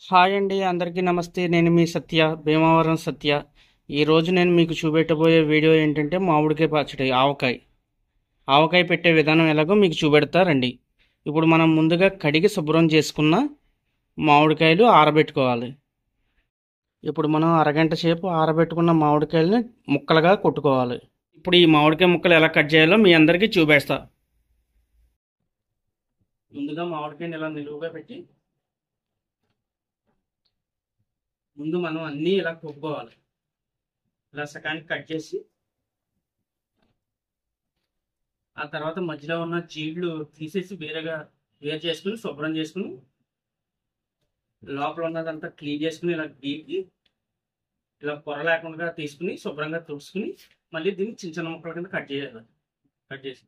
Hi అండి, అందరికీ నమస్తే. నేను మీ సత్య, భీమవరం సత్య. ఈరోజు నేను మీకు చూపెట్టబోయే వీడియో ఏంటంటే మామిడికాయ పచ్చడి, ఆవకాయ పెట్టే విధానం ఎలాగో మీకు చూపెడతారండి. ఇప్పుడు మనం ముందుగా కడిగి శుభ్రం చేసుకున్న మామిడికాయలు ఆరబెట్టుకోవాలి. ఇప్పుడు మనం అరగంట సేపు ఆరబెట్టుకున్న మామిడికాయలని ముక్కలుగా కొట్టుకోవాలి. ఇప్పుడు ఈ మామిడికాయ ముక్కలు ఎలా కట్ చేయాలో మీ అందరికీ చూపెడతా. ముందుగా మామిడికాయని ఇలా నిలువుగా పెట్టి ముందు మనం అన్నీ ఇలా కొట్టుకోవాలి. ఇలా సకానికి కట్ చేసి ఆ తర్వాత మధ్యలో ఉన్న జీడ్లు తీసేసి వేరు చేసుకుని శుభ్రం చేసుకుని లోపల ఉన్నదంతా క్లీన్ చేసుకుని ఇలా గీకి ఇలా పొర లేకుండా తీసుకుని శుభ్రంగా తుడుచుకుని మళ్ళీ దీన్ని చిన్న చిన్న ముక్కల కింద కట్ చేయాలి. కట్ చేసి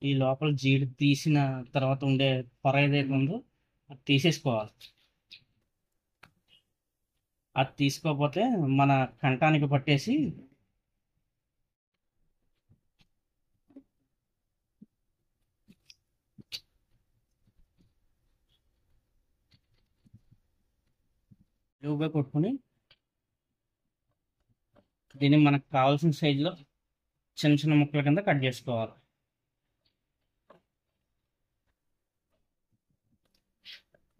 ఈ లోపల జీడి తీసిన తర్వాత ఉండే పొర ఏదైతే ఉందో అది తీసేసుకోవాలి. అది తీసుకోకపోతే మన కంఠానికి పట్టేసి నిలువుగా కొట్టుకుని దీన్ని మనకు కావాల్సిన సైజులో చిన్న చిన్న ముక్కల కింద కట్ చేసుకోవాలి.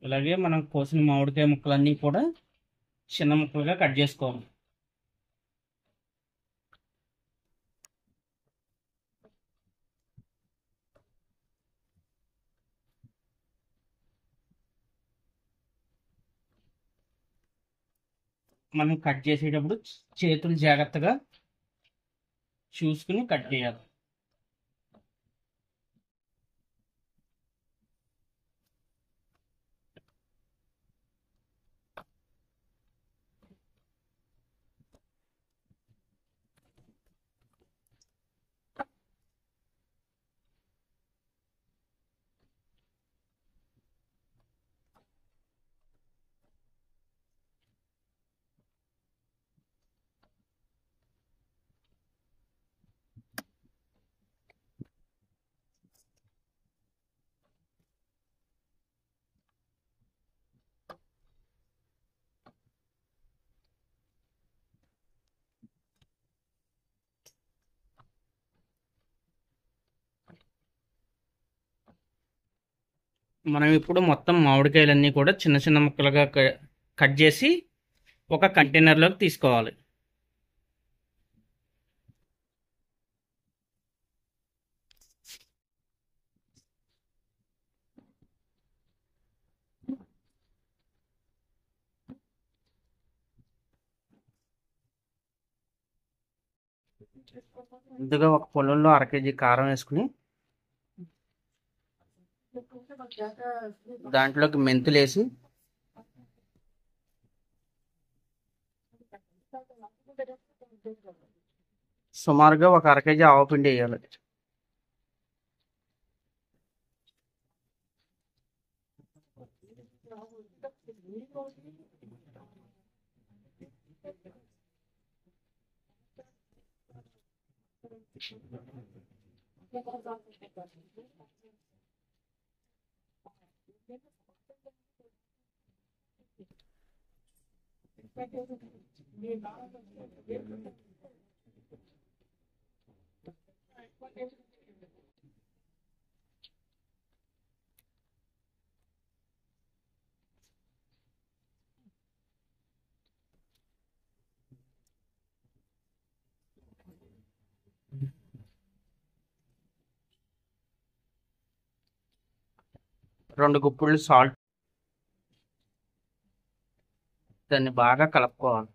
ఇలాగే మనం కోసిన మామిడికాయ ముక్కలన్నీ కూడా చిన్న ముక్కలుగా కట్ చేసుకోవాలి. మనం కట్ చేసేటప్పుడు చేతులు జాగ్రత్తగా చూసుకుని కట్ చేయాలి. మనం ఇప్పుడు మొత్తం మామిడికాయలన్నీ కూడా చిన్న చిన్న ముక్కలుగా కట్ చేసి ఒక కంటైనర్లోకి తీసుకోవాలి. ముందుగా ఒక పొలంలో 1/2 కేజీ కారం వేసుకుని దాంట్లోకి మెంతులు వేసి సుమారుగా ఒక 1/2 కేజీ ఆవపిండి వేయాలి. రెండు గుప్పుళ్ళు సాల్ట్, దాన్ని బాగా కలుపుకోవాలి.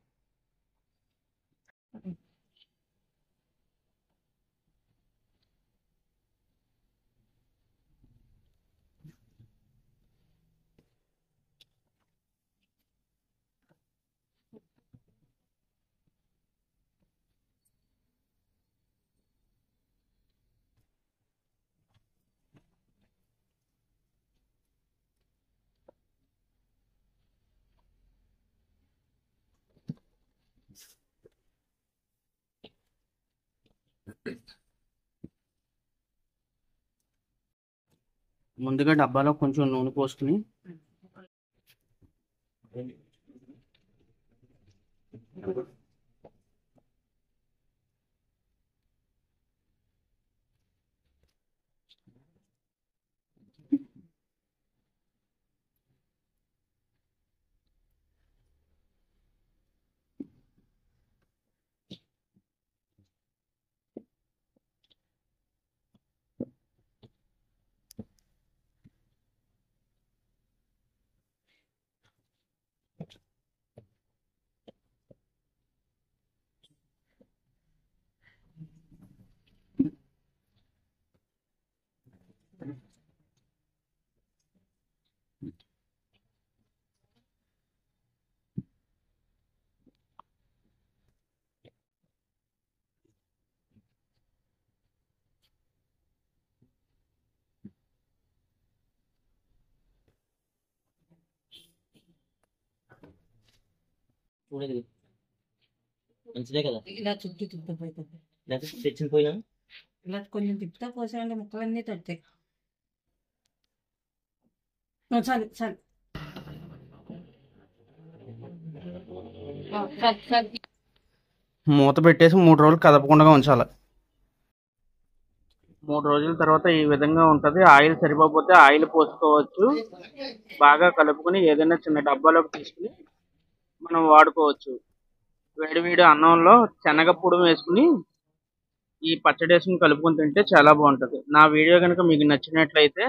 ముందుగా డబ్బాలో కొంచెం నూనె పోసుకుని చూడదు మంచిదే కదా. ఇలా చుట్టూ తిప్పపోతుంది. లేకపోతే తెచ్చిన పోయినా ఇలా కొంచెం తిప్పుతా పోసాయంటే ముక్కలన్నీ తడతాయి. చాలు చాలు. మూత పెట్టేసి 3 రోజులు కదపకుండా ఉంచాలి. 3 రోజుల తర్వాత ఈ విధంగా ఉంటుంది. ఆయిల్ సరిపోతే ఆయిల్ పోసుకోవచ్చు. బాగా కలుపుకొని ఏదైనా చిన్న డబ్బాలోకి తీసుకుని మనం వాడుకోవచ్చు. వేడి అన్నంలో శనగపొడి వేసుకుని ఈ పచ్చడి వేసుకుని కలుపుకొని తింటే చాలా బాగుంటుంది. నా వీడియో కనుక మీకు నచ్చినట్లయితే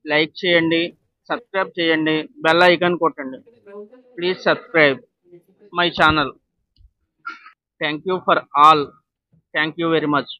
లైక్ చేయండి, సబ్స్క్రైబ్ చేయండి, బెల్ ఐకాన్ కొట్టండి. Please subscribe my channel. Thank you for all. Thank you very much.